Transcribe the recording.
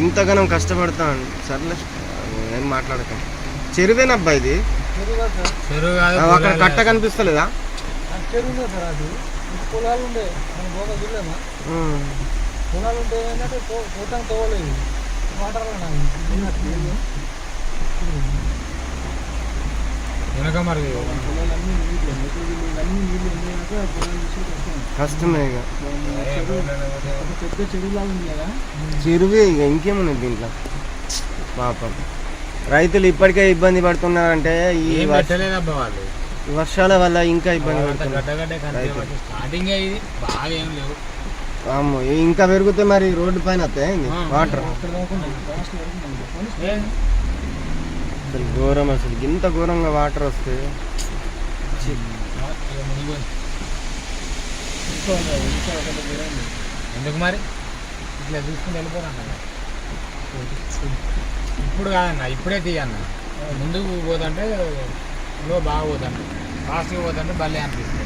ఇంతగానం కష్టపడతాను సర్లే ఏం మాట్లాడతాం. చెరువేనబ్బా ఇది, అక్కడ కట్ట కనిపిస్తలేదా? పొలాలు ఉండే మనం పోగా చూడలేమా, పొలాలు ఉంటే ఏంటంటే పోతాను తోవలేదు వాటర్ వెనక మరి కష్టమే ఇక. పెద్ద చెరువులాగా ఉంది కదా, చెరువే ఇక, ఇంకేమున్నది దీంట్లో. పాపం రైతులు ఇప్పటికే ఇబ్బంది పడుతున్నారంటే ఈ వర్షాల వల్ల ఇంకా ఇబ్బంది పడుతున్నారు. ఇంకా పెరిగితే మరి రోడ్డు పైన వస్తాయి వాటర్. అసలు ఘోరం, అసలు ఇంత ఘోరంగా వాటర్ వస్తే ఎందుకు మరి ఇట్లా చూసుకుని వెళ్ళిపోరా. ఇప్పుడు కాదన్న, ఇప్పుడే తీయన్న. ముందుకు పోతుంటే బాగా పోతాను, ఫాస్ట్గా పోతుంటే భలే అనిపిస్తుంది.